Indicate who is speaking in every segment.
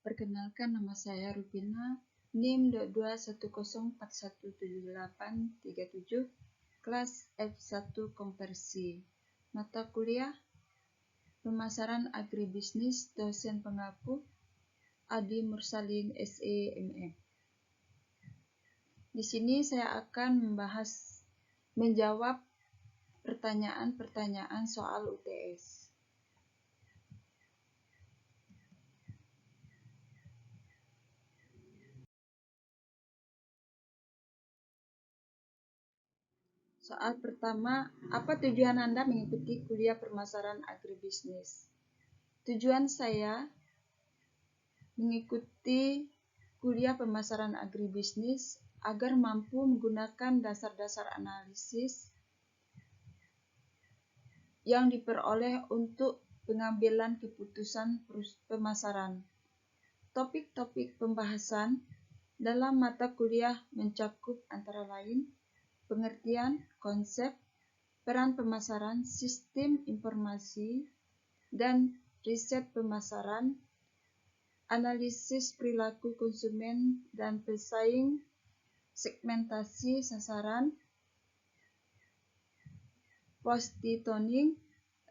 Speaker 1: Perkenalkan, nama saya Rupina, NIM 2210417837, kelas F1 Konversi. Mata kuliah Pemasaran Agribisnis, dosen pengapu Adi Mursalin SE MM. Di sini saya akan menjawab pertanyaan-pertanyaan soal UTS. Soal pertama, apa tujuan Anda mengikuti kuliah pemasaran agribisnis? Tujuan saya mengikuti kuliah pemasaran agribisnis agar mampu menggunakan dasar-dasar analisis yang diperoleh untuk pengambilan keputusan pemasaran. Topik-topik pembahasan dalam mata kuliah mencakup antara lain pengertian, konsep, peran pemasaran, sistem informasi, dan riset pemasaran, analisis perilaku konsumen dan pesaing, segmentasi sasaran, positioning,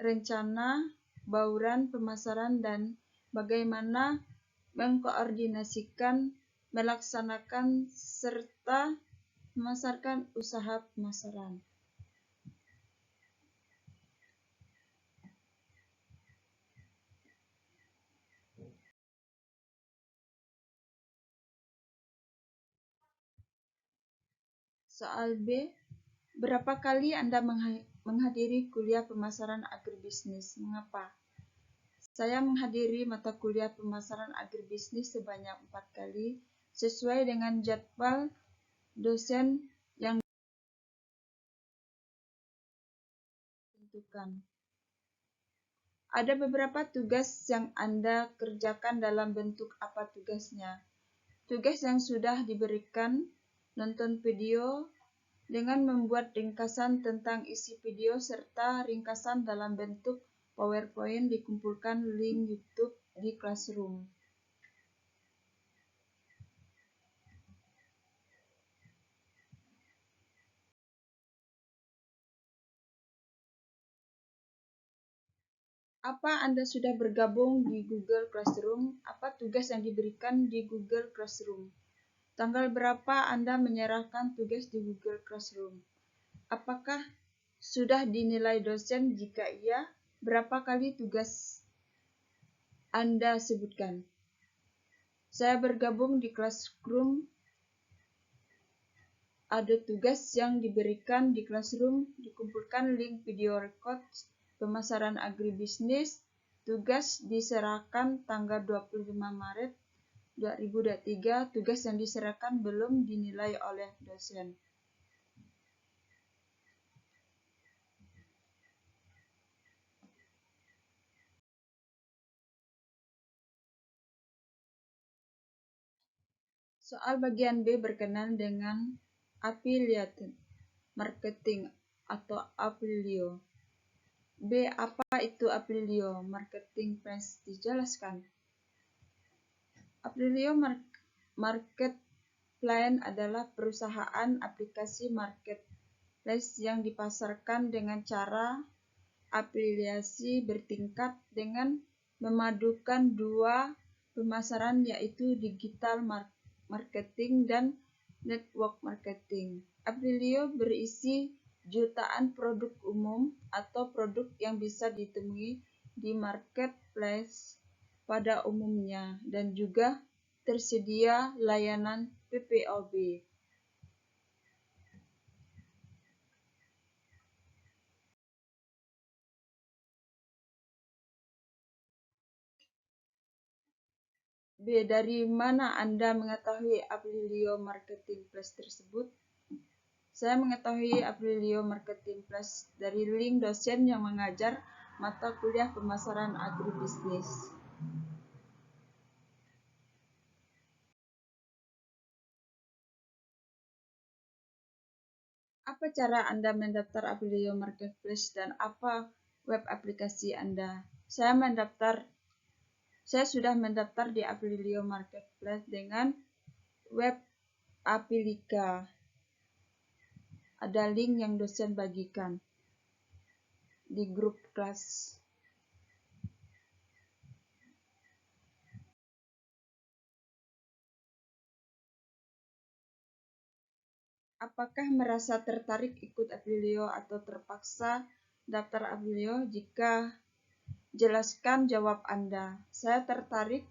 Speaker 1: rencana, bauran pemasaran, dan bagaimana mengkoordinasikan, melaksanakan, serta memasarkan usaha pemasaran. Soal B, berapa kali Anda menghadiri kuliah pemasaran agribisnis? Mengapa? Saya menghadiri mata kuliah pemasaran agribisnis sebanyak 4 kali sesuai dengan jadwal dosen yang ditentukan. Ada beberapa tugas yang Anda kerjakan dalam bentuk apa tugasnya? Tugas yang sudah diberikan, nonton video dengan membuat ringkasan tentang isi video serta ringkasan dalam bentuk PowerPoint, dikumpulkan link YouTube di Classroom. Apa Anda sudah bergabung di Google Classroom? Apa tugas yang diberikan di Google Classroom? Tanggal berapa Anda menyerahkan tugas di Google Classroom? Apakah sudah dinilai dosen? Jika iya, berapa kali tugas Anda sebutkan? Saya bergabung di Classroom. Ada tugas yang diberikan di Classroom, dikumpulkan link video record pemasaran agribisnis. Tugas diserahkan tanggal 25 Maret 2023. Tugas yang diserahkan belum dinilai oleh dosen. Soal bagian B berkenaan dengan affiliate marketing atau Aprilio. B. Apa itu Aprilio Marketing Place? Dijelaskan. Aprilio Marketplace adalah perusahaan aplikasi marketplace yang dipasarkan dengan cara afiliasi bertingkat dengan memadukan dua pemasaran, yaitu digital marketing dan network marketing. Aprilio berisi jutaan produk umum atau produk yang bisa ditemui di marketplace pada umumnya dan juga tersedia layanan PPOB. B. Dari mana Anda mengetahui Aprilio Marketplace tersebut? Saya mengetahui Aprilio Marketplace dari link dosen yang mengajar mata kuliah pemasaran agribisnis. Apa cara Anda mendaftar Aprilio Marketplace dan apa web aplikasi Anda? Saya mendaftar Saya sudah mendaftar di Aprilio Marketplace dengan web Aprilika. Ada link yang dosen bagikan di grup kelas. Apakah merasa tertarik ikut Aprilio atau terpaksa daftar Aprilio? Jika jelaskan jawab Anda. Saya tertarik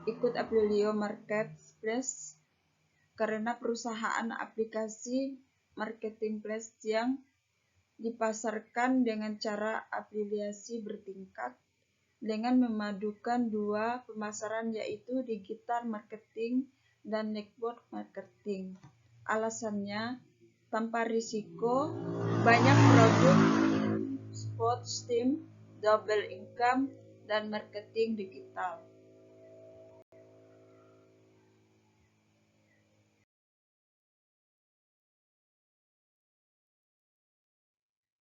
Speaker 1: ikut Aprilio Marketplace karena perusahaan aplikasi marketplace yang dipasarkan dengan cara afiliasi bertingkat dengan memadukan dua pemasaran yaitu digital marketing dan network marketing. Alasannya, tanpa risiko, banyak produk, spot steam, double income, dan marketing digital.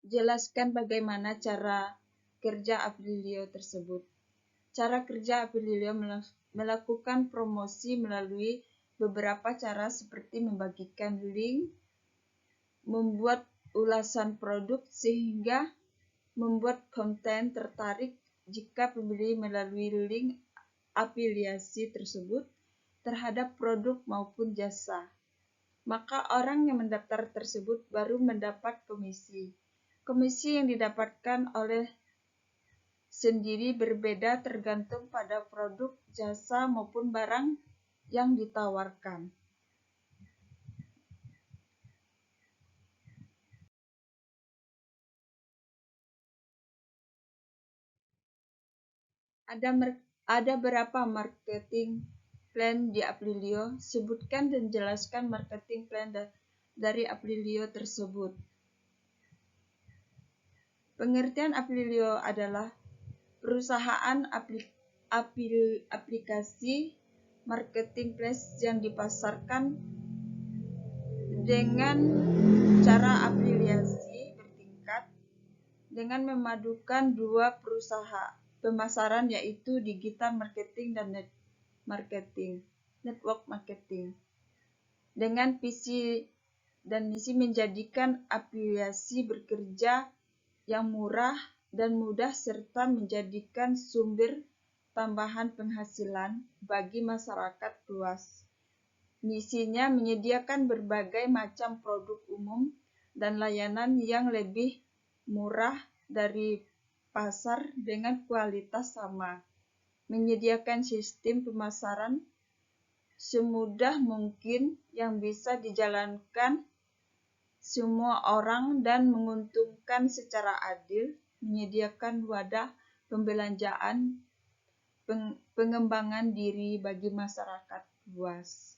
Speaker 1: Jelaskan bagaimana cara kerja Aprilio tersebut. Cara kerja Aprilio melakukan promosi melalui beberapa cara seperti membagikan link, membuat ulasan produk sehingga membuat konten tertarik jika pembeli melalui link afiliasi tersebut terhadap produk maupun jasa. Maka orang yang mendaftar tersebut baru mendapat komisi. Komisi yang didapatkan oleh sendiri berbeda tergantung pada produk, jasa, maupun barang yang ditawarkan. Ada berapa marketing plan di Aprilio? Sebutkan dan jelaskan marketing plan dari Aprilio tersebut. Pengertian Aprilio adalah perusahaan aplikasi marketplace yang dipasarkan dengan cara afiliasi bertingkat dengan memadukan dua pemasaran yaitu digital marketing dan network marketing. Dengan visi dan misi menjadikan afiliasi bekerja yang murah dan mudah serta menjadikan sumber tambahan penghasilan bagi masyarakat luas. Misinya menyediakan berbagai macam produk umum dan layanan yang lebih murah dari pasar dengan kualitas sama. Menyediakan sistem pemasaran semudah mungkin yang bisa dijalankan semua orang dan menguntungkan secara adil, menyediakan wadah pembelanjaan, pengembangan diri bagi masyarakat luas.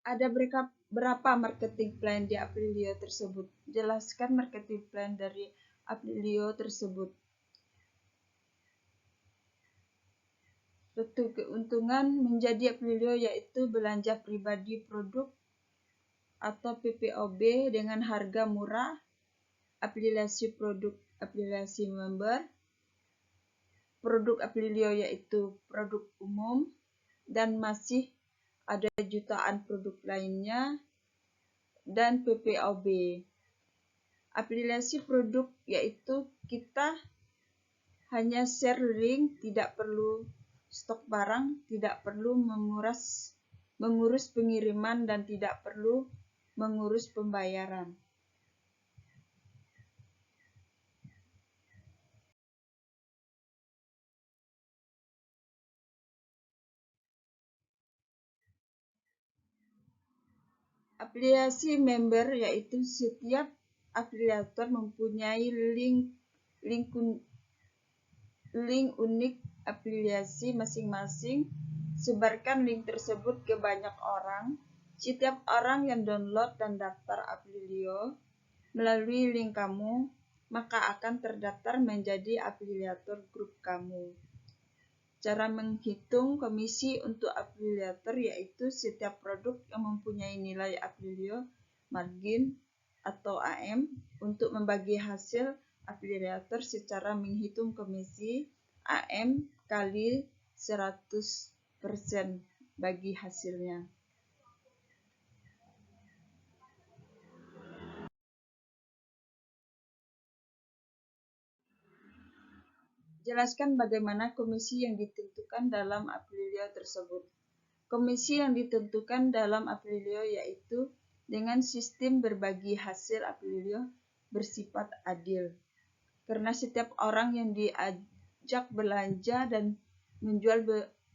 Speaker 1: Ada berapa marketing plan di Aprilio tersebut? Jelaskan marketing plan dari Aprilio tersebut. Bentuk keuntungan menjadi Aprilio yaitu belanja pribadi produk atau PPOB dengan harga murah, afiliasi produk, afiliasi member, produk Aprilio yaitu produk umum, dan masih ada jutaan produk lainnya, dan PPOB. Afiliasi produk yaitu kita hanya share link, tidak perlu stok barang, tidak perlu mengurus pengiriman, dan tidak perlu mengurus pembayaran. Afiliasi member yaitu setiap afiliator mempunyai link unik afiliasi masing-masing. Sebarkan link tersebut ke banyak orang. Setiap orang yang download dan daftar Aprilio melalui link kamu, maka akan terdaftar menjadi afiliator grup kamu. Cara menghitung komisi untuk afiliator yaitu setiap produk yang mempunyai nilai afilio, margin, atau AM untuk membagi hasil afiliator secara menghitung komisi AM kali 100% bagi hasilnya. Jelaskan bagaimana komisi yang ditentukan dalam afilio tersebut. Komisi yang ditentukan dalam afilio yaitu dengan sistem berbagi hasil afilio bersifat adil. Karena setiap orang yang diajak belanja dan menjual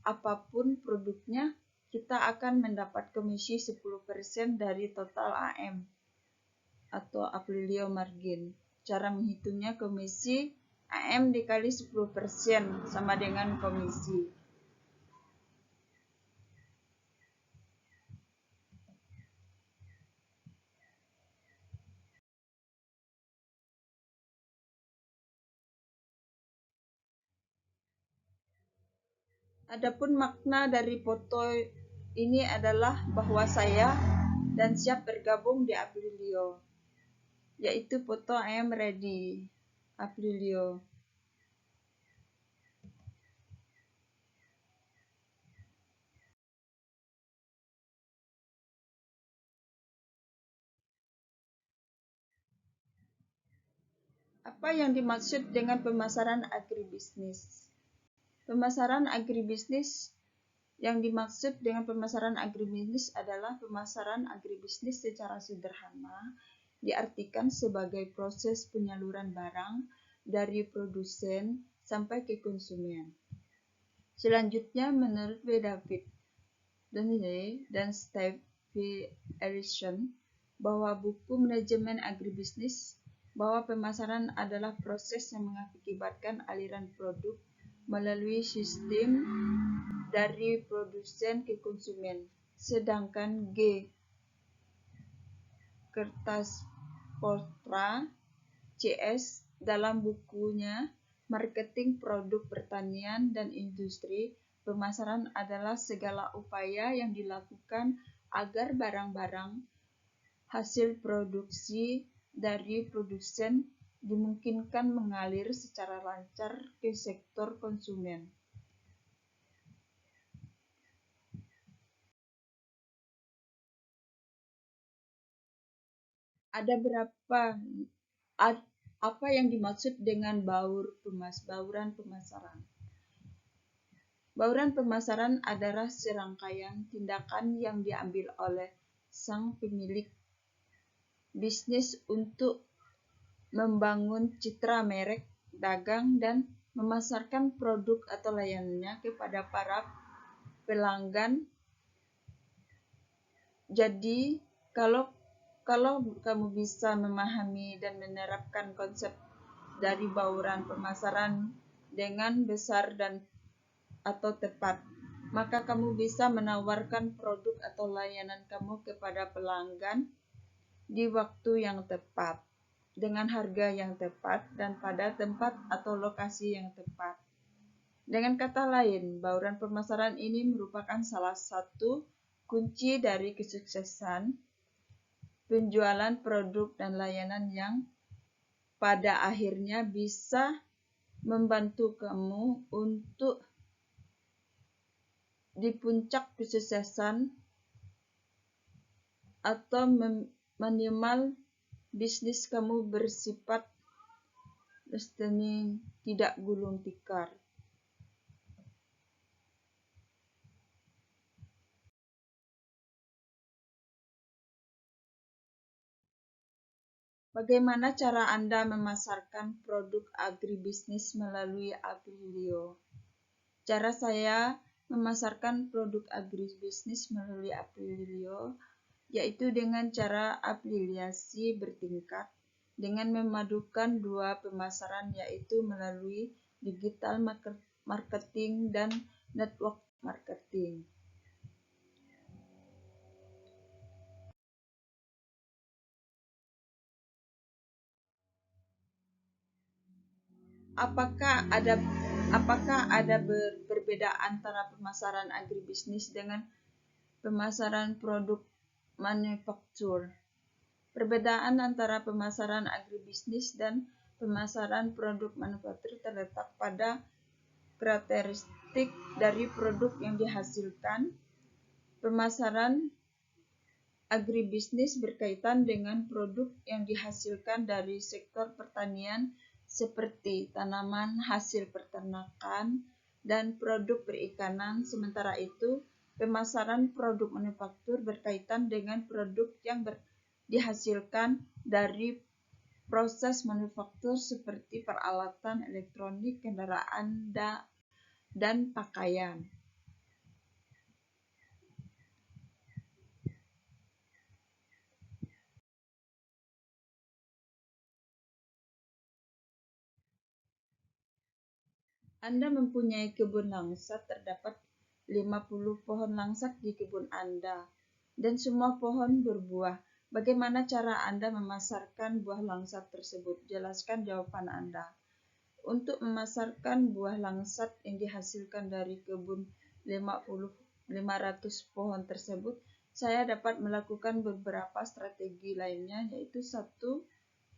Speaker 1: apapun produknya, kita akan mendapat komisi 10% dari total AM atau afilio margin. Cara menghitungnya komisi AM dikali 10% sama dengan komisi. Adapun makna dari foto ini adalah bahwa saya dan siap bergabung di Aprilio, yaitu foto I am ready Aprilio. Apa yang dimaksud dengan pemasaran agribisnis? Pemasaran agribisnis yang dimaksud dengan pemasaran agribisnis adalah pemasaran agribisnis secara sederhana diartikan sebagai proses penyaluran barang dari produsen sampai ke konsumen. Selanjutnya, menurut W. David Donnelly dan Steve Ellison, bahwa buku manajemen agribisnis, bahwa pemasaran adalah proses yang mengakibatkan aliran produk melalui sistem dari produsen ke konsumen. Sedangkan G. Kertasportra, CS, dalam bukunya Marketing Produk Pertanian dan Industri, pemasaran adalah segala upaya yang dilakukan agar barang-barang hasil produksi dari produsen dimungkinkan mengalir secara lancar ke sektor konsumen. Ada apa yang dimaksud dengan bauran pemasaran? Bauran pemasaran adalah serangkaian tindakan yang diambil oleh sang pemilik bisnis untuk membangun citra merek, dagang, dan memasarkan produk atau layanannya kepada para pelanggan. Jadi, kalau kamu bisa memahami dan menerapkan konsep dari bauran pemasaran dengan besar dan atau tepat, maka kamu bisa menawarkan produk atau layanan kamu kepada pelanggan di waktu yang tepat, dengan harga yang tepat, dan pada tempat atau lokasi yang tepat. Dengan kata lain, bauran pemasaran ini merupakan salah satu kunci dari kesuksesan penjualan produk dan layanan yang pada akhirnya bisa membantu kamu untuk di puncak kesuksesan atau minimal bisnis kamu bersifat sustainable, tidak gulung tikar. Bagaimana cara Anda memasarkan produk agribisnis melalui Aprilio? Cara saya memasarkan produk agribisnis melalui Aprilio yaitu dengan cara afiliasi bertingkat dengan memadukan dua pemasaran yaitu melalui digital marketing dan network marketing. Apakah ada Apakah ada perbedaan antara pemasaran agribisnis dengan pemasaran produk manufaktur? Perbedaan antara pemasaran agribisnis dan pemasaran produk manufaktur terletak pada karakteristik dari produk yang dihasilkan. Pemasaran agribisnis berkaitan dengan produk yang dihasilkan dari sektor pertanian seperti tanaman hasil peternakan dan produk perikanan. Sementara itu, pemasaran produk manufaktur berkaitan dengan produk yang dihasilkan dari proses manufaktur seperti peralatan elektronik, kendaraan, dan pakaian. Anda mempunyai kebun langsat, terdapat 50 pohon langsat di kebun Anda, dan semua pohon berbuah. Bagaimana cara Anda memasarkan buah langsat tersebut? Jelaskan jawaban Anda. Untuk memasarkan buah langsat yang dihasilkan dari kebun 500 pohon tersebut, saya dapat melakukan beberapa strategi lainnya, yaitu 1.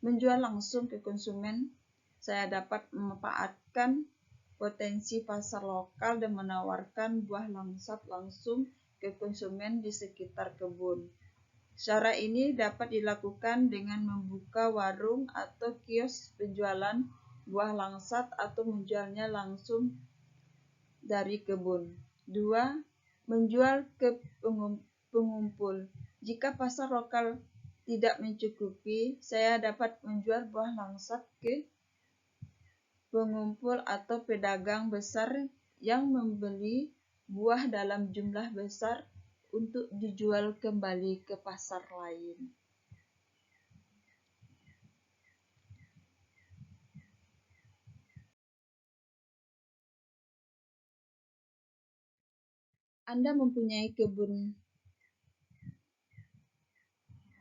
Speaker 1: Menjual langsung ke konsumen. Saya dapat memanfaatkan potensi pasar lokal dan menawarkan buah langsat langsung ke konsumen di sekitar kebun. Cara ini dapat dilakukan dengan membuka warung atau kios penjualan buah langsat atau menjualnya langsung dari kebun. 2. Menjual ke pengumpul. Jika pasar lokal tidak mencukupi, saya dapat menjual buah langsat ke pengumpul atau pedagang besar yang membeli buah dalam jumlah besar untuk dijual kembali ke pasar lain. Anda mempunyai kebun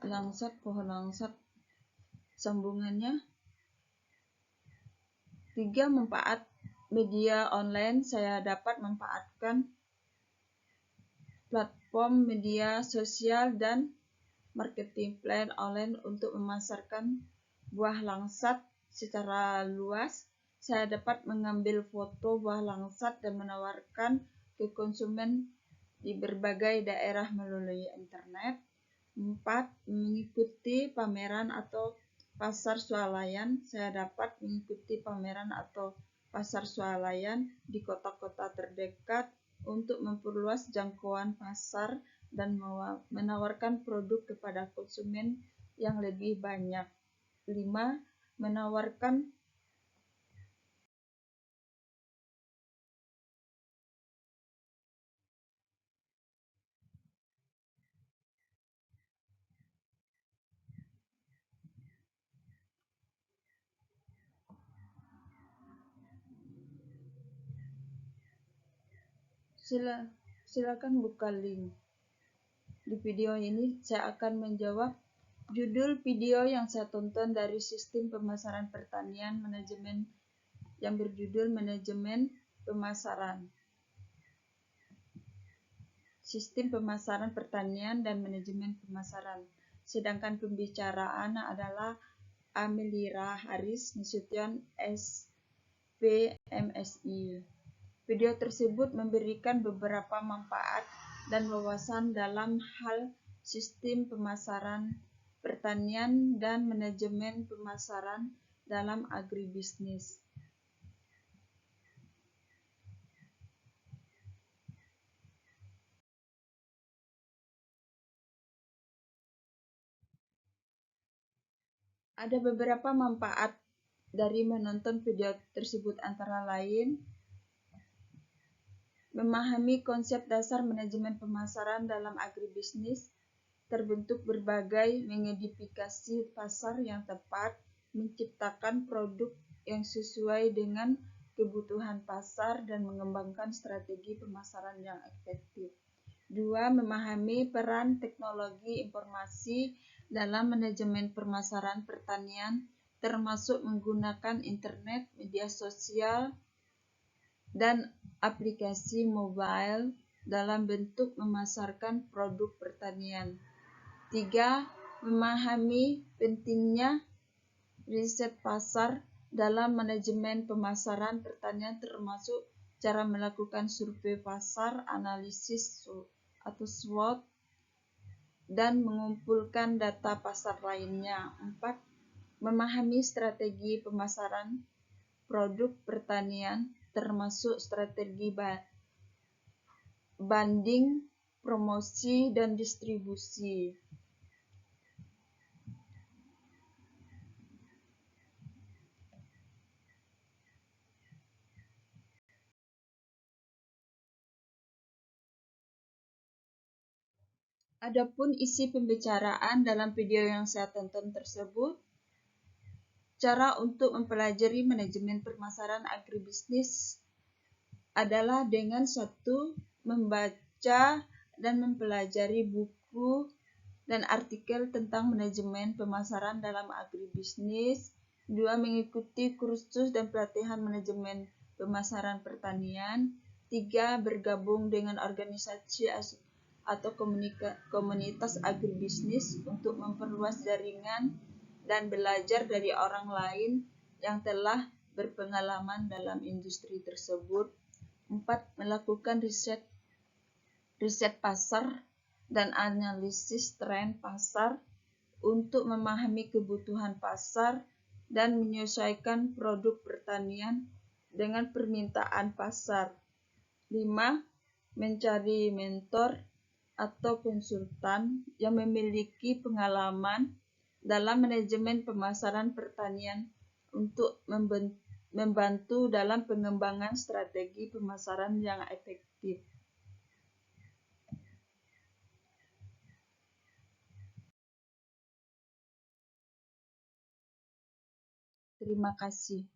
Speaker 1: langsat, pohon langsat. Sambungannya. 3. Manfaat media online. Saya dapat memanfaatkan platform media sosial dan marketing plan online untuk memasarkan buah langsat secara luas. Saya dapat mengambil foto buah langsat dan menawarkan ke konsumen di berbagai daerah melalui internet. 4. Mengikuti pameran atau pasar swalayan. Saya dapat mengikuti pameran atau pasar swalayan di kota-kota terdekat untuk memperluas jangkauan pasar dan menawarkan produk kepada konsumen yang lebih banyak. 5. Menawarkan silakan buka link. Di video ini saya akan menjawab judul video yang saya tonton dari Sistem Pemasaran Pertanian Manajemen yang berjudul Manajemen Pemasaran. Sistem Pemasaran Pertanian dan Manajemen Pemasaran. Sedangkan pembicaraan adalah Amelira Haris Nasution, SPMSI. Video tersebut memberikan beberapa manfaat dan wawasan dalam hal sistem pemasaran pertanian dan manajemen pemasaran dalam agribisnis. Ada beberapa manfaat dari menonton video tersebut, antara lain memahami konsep dasar manajemen pemasaran dalam agribisnis, terbentuk berbagai mengidentifikasi pasar yang tepat, menciptakan produk yang sesuai dengan kebutuhan pasar, dan mengembangkan strategi pemasaran yang efektif. 2. Memahami peran teknologi informasi dalam manajemen pemasaran pertanian, termasuk menggunakan internet, media sosial, dan aplikasi mobile dalam bentuk memasarkan produk pertanian. 3. Memahami pentingnya riset pasar dalam manajemen pemasaran pertanian termasuk cara melakukan survei pasar, analisis atau SWOT, dan mengumpulkan data pasar lainnya. 4. Memahami strategi pemasaran produk pertanian termasuk strategi banding, promosi, dan distribusi. Adapun isi pembicaraan dalam video yang saya tonton tersebut, cara untuk mempelajari manajemen pemasaran agribisnis adalah dengan satu, membaca dan mempelajari buku dan artikel tentang manajemen pemasaran dalam agribisnis. 2. Mengikuti kursus dan pelatihan manajemen pemasaran pertanian. 3. Bergabung dengan organisasi atau komunitas agribisnis untuk memperluas jaringan dan belajar dari orang lain yang telah berpengalaman dalam industri tersebut. 4. Melakukan riset pasar dan analisis tren pasar untuk memahami kebutuhan pasar dan menyesuaikan produk pertanian dengan permintaan pasar. 5. Mencari mentor atau konsultan yang memiliki pengalaman dalam manajemen pemasaran pertanian untuk membantu dalam pengembangan strategi pemasaran yang efektif. Terima kasih.